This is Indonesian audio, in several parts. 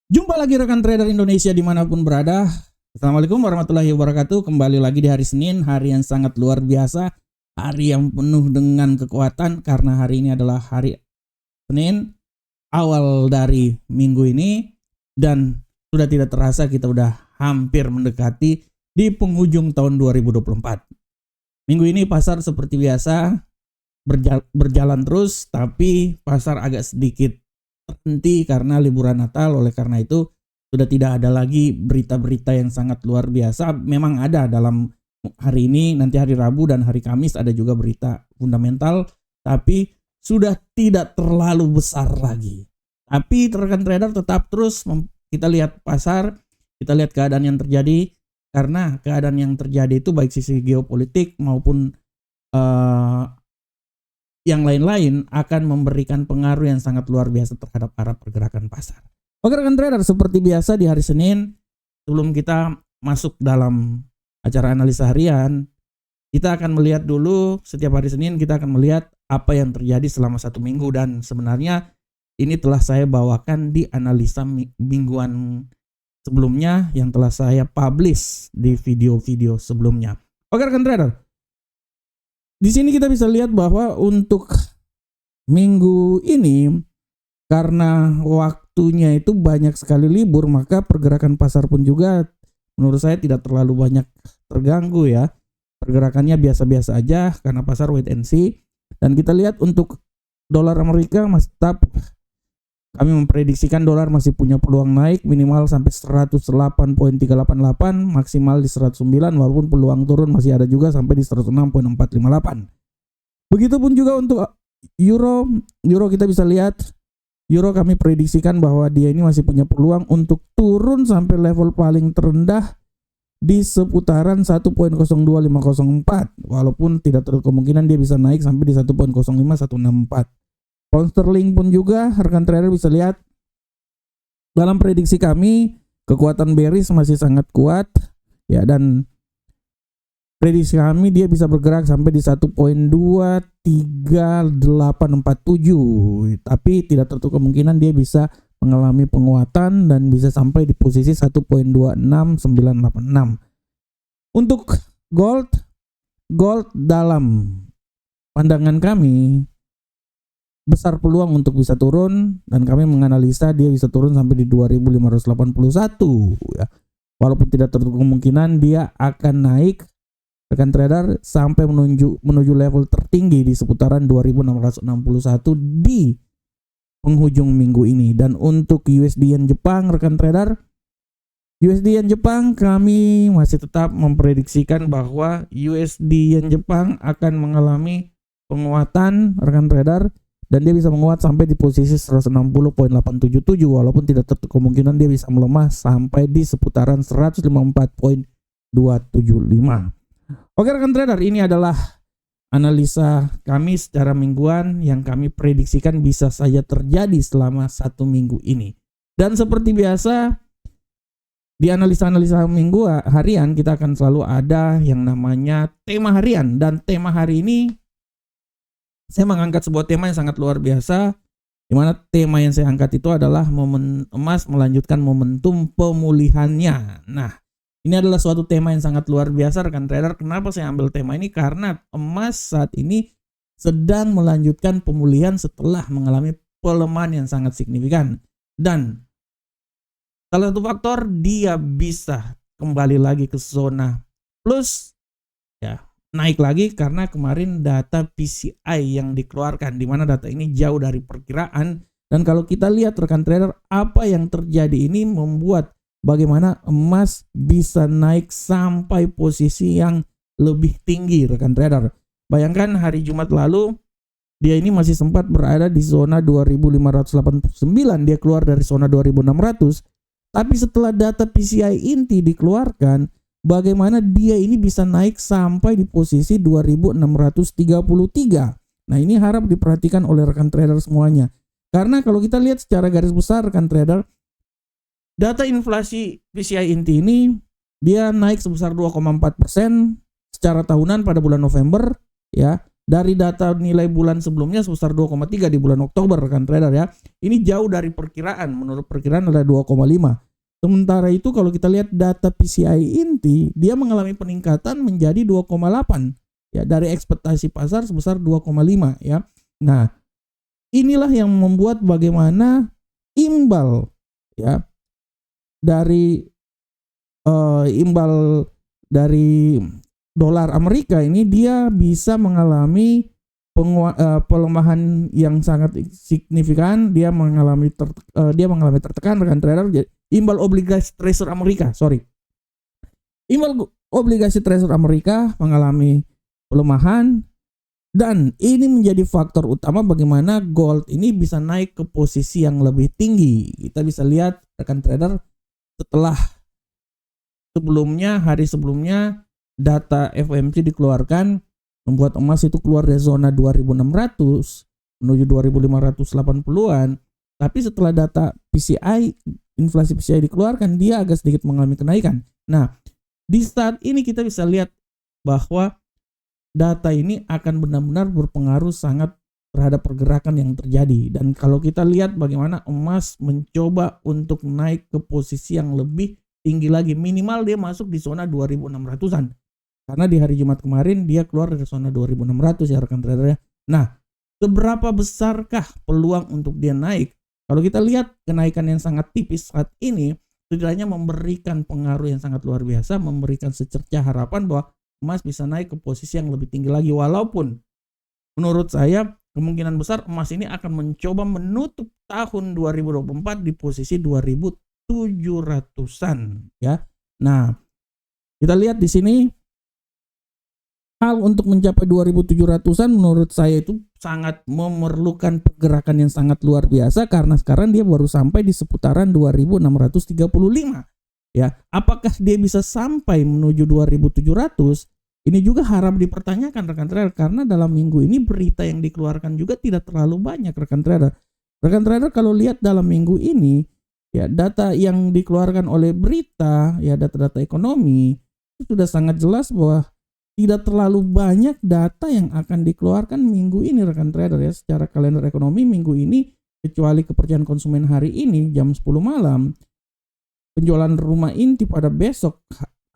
Jumpa lagi rekan trader Indonesia dimanapun berada. Assalamualaikum warahmatullahi wabarakatuh. Kembali lagi di hari Senin, hari yang sangat luar biasa, hari yang penuh dengan kekuatan karena hari ini adalah hari Senin, awal dari minggu ini, dan sudah tidak terasa kita udah hampir mendekati di penghujung tahun 2024. Minggu ini pasar seperti biasa berjalan terus, tapi pasar agak sedikit terhenti karena liburan Natal. Oleh karena itu sudah tidak ada lagi berita-berita yang sangat luar biasa. Memang ada dalam hari ini, nanti hari Rabu dan hari Kamis ada juga berita fundamental, tapi sudah tidak terlalu besar lagi. Tapi rekan trader tetap terus kita lihat pasar, kita lihat keadaan yang terjadi, karena keadaan yang terjadi itu baik sisi geopolitik maupun yang lain-lain akan memberikan pengaruh yang sangat luar biasa terhadap arah pergerakan pasar. Oke rekan trader, seperti biasa di hari Senin, sebelum kita masuk dalam acara analisa harian, kita akan melihat dulu, setiap hari Senin kita akan melihat apa yang terjadi selama satu minggu, dan sebenarnya ini telah saya bawakan di analisa mingguan sebelumnya yang telah saya publish di video-video sebelumnya. Oke rekan trader, di sini kita bisa lihat bahwa untuk minggu ini karena waktunya itu banyak sekali libur, maka pergerakan pasar pun juga menurut saya tidak terlalu banyak terganggu ya. Pergerakannya biasa-biasa aja karena pasar wait and see. Dan kita lihat untuk dolar Amerika masih tetap, kami memprediksikan dolar masih punya peluang naik minimal sampai 108.388, maksimal di 109, walaupun peluang turun masih ada juga sampai di 106.458. Begitupun juga untuk euro kita bisa lihat euro kami prediksikan bahwa dia ini masih punya peluang untuk turun sampai level paling terendah di seputaran 1.02504, walaupun tidak terlalu kemungkinan dia bisa naik sampai di 1.05164. Pound sterling pun juga rekan trader bisa lihat dalam prediksi kami kekuatan bearish masih sangat kuat ya, dan prediksi kami dia bisa bergerak sampai di 1.23847, tapi tidak tertutup kemungkinan dia bisa mengalami penguatan dan bisa sampai di posisi 1.26986. Untuk gold dalam pandangan kami besar peluang untuk bisa turun, dan kami menganalisa dia bisa turun sampai di 2581 ya. Walaupun tidak tertutup kemungkinan dia akan naik rekan trader sampai menuju level tertinggi di seputaran 2661 di penghujung minggu ini. Dan untuk USD Yen Jepang rekan trader, USD Yen Jepang kami masih tetap memprediksikan bahwa USD Yen Jepang akan mengalami penguatan rekan trader, dan dia bisa menguat sampai di posisi 160.877, walaupun tidak tertutup kemungkinan dia bisa melemah sampai di seputaran 154.275. Oke rekan trader, ini adalah analisa kami secara mingguan yang kami prediksikan bisa saja terjadi selama satu minggu ini. Dan seperti biasa di analisa-analisa minggu harian kita akan selalu ada yang namanya tema harian, dan tema hari ini saya mengangkat sebuah tema yang sangat luar biasa, di mana tema yang saya angkat itu adalah momen emas melanjutkan momentum pemulihannya. Nah, ini adalah suatu tema yang sangat luar biasa rekan trader. Kenapa saya ambil tema ini? Karena emas saat ini sedang melanjutkan pemulihan setelah mengalami pelemahan yang sangat signifikan. Dan salah satu faktor dia bisa kembali lagi ke zona plus ya, naik lagi karena kemarin data PCI yang dikeluarkan, di mana data ini jauh dari perkiraan. Dan kalau kita lihat rekan trader, apa yang terjadi ini membuat bagaimana emas bisa naik sampai posisi yang lebih tinggi rekan trader. Bayangkan hari Jumat lalu dia ini masih sempat berada di zona 2589, dia keluar dari zona 2600. Tapi setelah data PCI inti dikeluarkan, bagaimana dia ini bisa naik sampai di posisi 2633. Nah, ini harap diperhatikan oleh rekan trader semuanya. Karena kalau kita lihat secara garis besar rekan trader, data inflasi PCI inti ini dia naik sebesar 2,4% secara tahunan pada bulan November ya. dari data nilai bulan sebelumnya sebesar 2,3 di bulan Oktober rekan trader ya. Ini jauh dari perkiraan. Menurut perkiraan ada 2,5. Sementara itu kalau kita lihat data PCI inti, dia mengalami peningkatan menjadi 2,8 ya, dari ekspektasi pasar sebesar 2,5 ya. Nah, inilah yang membuat bagaimana imbal ya dari dolar Amerika ini dia bisa mengalami pelemahan yang sangat signifikan. Dia mengalami tertekan rekan trader. Imbal obligasi Treasury Amerika, imbal obligasi Treasury Amerika mengalami pelemahan, dan ini menjadi faktor utama bagaimana gold ini bisa naik ke posisi yang lebih tinggi. Kita bisa lihat rekan trader, setelah hari sebelumnya data FOMC dikeluarkan membuat emas itu keluar dari zona 2600 menuju 2580-an. Tapi setelah data inflasi PCI dikeluarkan, dia agak sedikit mengalami kenaikan. Nah, di saat ini kita bisa lihat bahwa data ini akan benar-benar berpengaruh sangat terhadap pergerakan yang terjadi. Dan kalau kita lihat bagaimana emas mencoba untuk naik ke posisi yang lebih tinggi lagi, minimal dia masuk di zona 2600-an. Karena di hari Jumat kemarin dia keluar dari zona 2600 ya rekan trader ya. Nah, seberapa besarkah peluang untuk dia naik? Kalau kita lihat kenaikan yang sangat tipis saat ini, setidaknya memberikan pengaruh yang sangat luar biasa, memberikan secercah harapan bahwa emas bisa naik ke posisi yang lebih tinggi lagi. Walaupun menurut saya kemungkinan besar emas ini akan mencoba menutup tahun 2024 di posisi 2700-an ya. Nah, kita lihat di sini hal untuk mencapai 2700-an menurut saya itu sangat memerlukan pergerakan yang sangat luar biasa, karena sekarang dia baru sampai di seputaran 2635 ya. Apakah dia bisa sampai menuju 2700? Ini juga harap dipertanyakan rekan trader, karena dalam minggu ini berita yang dikeluarkan juga tidak terlalu banyak rekan trader. Rekan trader kalau lihat dalam minggu ini ya, data yang dikeluarkan oleh berita ya, data-data ekonomi itu sudah sangat jelas bahwa tidak terlalu banyak data yang akan dikeluarkan minggu ini rekan trader ya. Secara kalender ekonomi minggu ini, kecuali kepercayaan konsumen hari ini jam 10 malam, penjualan rumah inti pada besok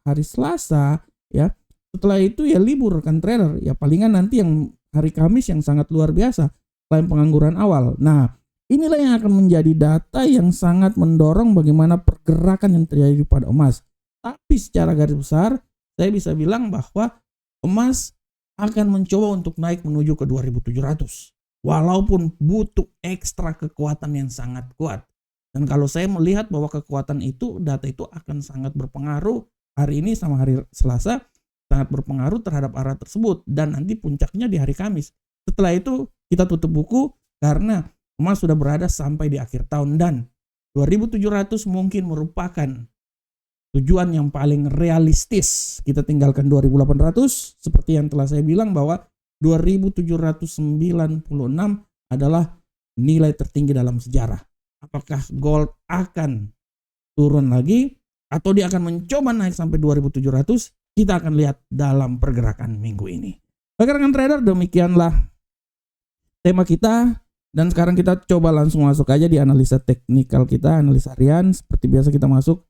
hari Selasa ya. Setelah itu ya libur rekan trader ya, palingan nanti yang hari Kamis yang sangat luar biasa selain pengangguran awal. Nah, inilah yang akan menjadi data yang sangat mendorong bagaimana pergerakan yang terjadi pada emas. Tapi secara garis besar saya bisa bilang bahwa emas akan mencoba untuk naik menuju ke 2700 walaupun butuh ekstra kekuatan yang sangat kuat. Dan kalau saya melihat bahwa kekuatan itu, data itu akan sangat berpengaruh hari ini sama hari Selasa, sangat berpengaruh terhadap arah tersebut, dan nanti puncaknya di hari Kamis. Setelah itu kita tutup buku karena emas sudah berada sampai di akhir tahun, dan 2700 mungkin merupakan tujuan yang paling realistis. Kita tinggalkan 2800 seperti yang telah saya bilang bahwa 2796 adalah nilai tertinggi dalam sejarah. Apakah gold akan turun lagi atau dia akan mencoba naik sampai 2700? Kita akan lihat dalam pergerakan minggu ini. Oke rekan trader, demikianlah tema kita, dan sekarang kita coba langsung masuk aja di analisa teknikal kita, analisa harian. Seperti biasa kita masuk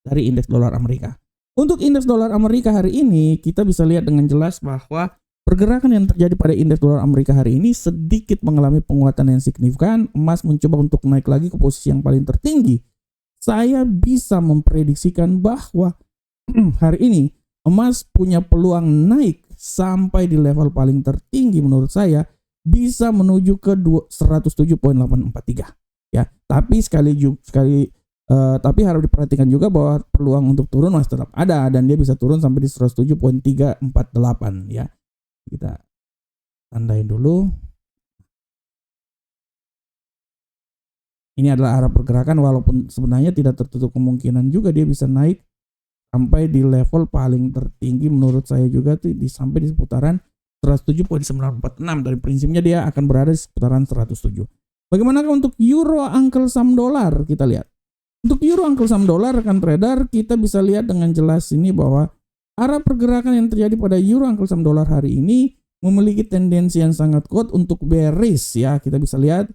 dari indeks dolar Amerika. Untuk indeks dolar Amerika hari ini, kita bisa lihat dengan jelas bahwa pergerakan yang terjadi pada indeks dolar Amerika hari ini sedikit mengalami penguatan yang signifikan. Emas mencoba untuk naik lagi ke posisi yang paling tertinggi. Saya bisa memprediksikan bahwa hari ini emas punya peluang naik sampai di level paling tertinggi menurut saya, bisa menuju ke 107.843 ya. Tapi tapi harus diperhatikan juga bahwa peluang untuk turun masih tetap ada, dan dia bisa turun sampai di 107.348 ya. Kita tandain dulu. Ini adalah arah pergerakan, walaupun sebenarnya tidak tertutup kemungkinan juga dia bisa naik sampai di level paling tertinggi menurut saya juga tuh sampai di seputaran 107.946. Dari prinsipnya dia akan berada di seputaran 107. Bagaimanakah untuk euro uncle saham dolar? Kita lihat. Untuk euro uncle saham dolar rekan trader, kita bisa lihat dengan jelas ini bahwa arah pergerakan yang terjadi pada euro uncle saham dolar hari ini memiliki tendensi yang sangat kuat untuk bearish ya. Kita bisa lihat,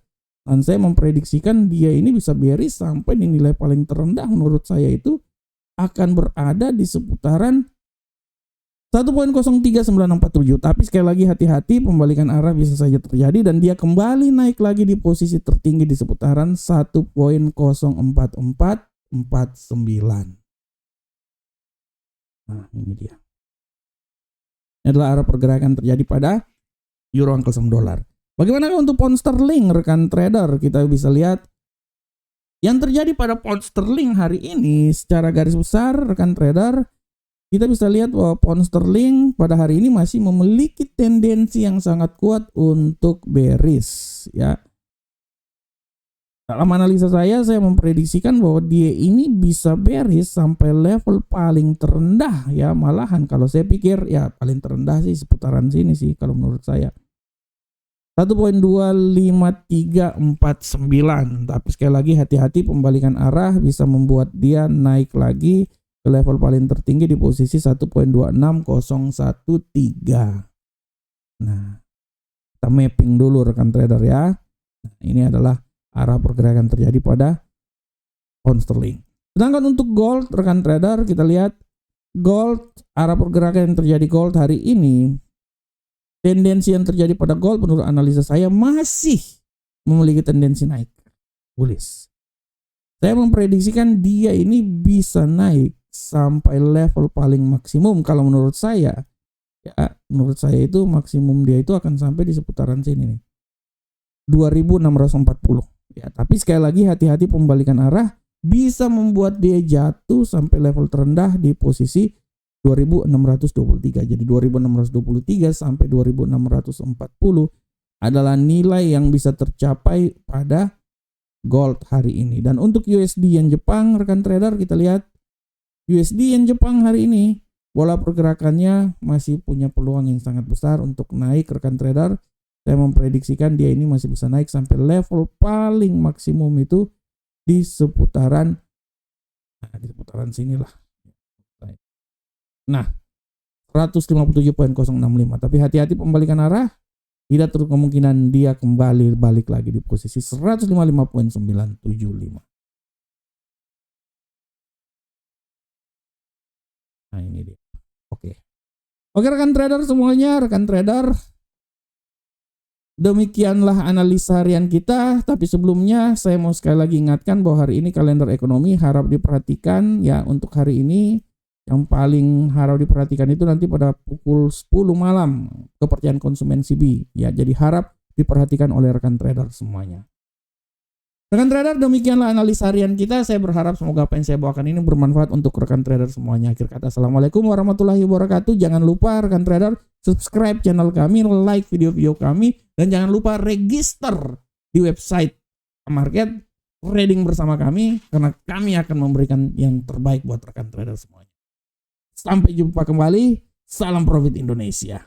dan saya memprediksikan dia ini bisa bearish sampai di nilai paling terendah menurut saya itu akan berada di seputaran 1.03947. Tapi sekali lagi hati-hati, pembalikan arah bisa saja terjadi dan dia kembali naik lagi di posisi tertinggi di seputaran 1.04449. Nah, ini dia. Ini adalah arah pergerakan terjadi pada euro angkel sama dolar. Bagaimana untuk pound sterling rekan trader? Kita bisa lihat yang terjadi pada pound sterling hari ini secara garis besar rekan trader. Kita bisa lihat bahwa pound sterling pada hari ini masih memiliki tendensi yang sangat kuat untuk bearish ya. Dalam analisa saya memprediksikan bahwa dia ini bisa bearish sampai level paling terendah ya. Malahan kalau saya pikir ya paling terendah sih seputaran sini sih kalau menurut saya. 1.25349. Tapi sekali lagi hati-hati, pembalikan arah bisa membuat dia naik lagi ke level paling tertinggi di posisi 1.26013. Nah, kita mapping dulu rekan trader ya. Nah, ini adalah arah pergerakan terjadi pada pound sterling. Sedangkan untuk gold rekan trader, kita lihat gold, arah pergerakan yang terjadi gold hari ini, tendensi yang terjadi pada gold menurut analisa saya masih memiliki tendensi naik bullish. Saya memprediksikan dia ini bisa naik sampai level paling maksimum kalau menurut saya. Ya, menurut saya itu maksimum dia itu akan sampai di seputaran sini nih. 2640. Ya, tapi sekali lagi hati-hati, pembalikan arah bisa membuat dia jatuh sampai level terendah di posisi 2623. Jadi 2623 sampai 2640 adalah nilai yang bisa tercapai pada gold hari ini. Dan untuk USD yen Jepang rekan trader, kita lihat USD yen Jepang hari ini bola pergerakannya masih punya peluang yang sangat besar untuk naik rekan trader. Saya memprediksikan dia ini masih bisa naik sampai level paling maksimum itu di seputaran sinilah. Nah, 157.065. Tapi hati-hati, pembalikan arah tidak terlalu kemungkinan dia kembali balik lagi di posisi 155.975. Nah, ini dia. Oke, rekan trader semuanya, rekan trader. Demikianlah analisa harian kita. Tapi sebelumnya saya mau sekali lagi ingatkan bahwa hari ini kalender ekonomi harap diperhatikan ya. Untuk hari ini yang paling harap diperhatikan itu nanti pada pukul 10 malam kepercayaan konsumen CB ya. Jadi harap diperhatikan oleh rekan trader semuanya. Rekan trader, demikianlah analisa harian kita. Saya berharap semoga apa yang saya bawakan ini bermanfaat untuk rekan trader semuanya. Akhir kata, assalamualaikum warahmatullahi wabarakatuh. Jangan lupa rekan trader subscribe channel kami, like video-video kami, dan jangan lupa register di website market trading bersama kami, karena kami akan memberikan yang terbaik buat rekan trader semuanya. Sampai jumpa kembali. Salam profit Indonesia.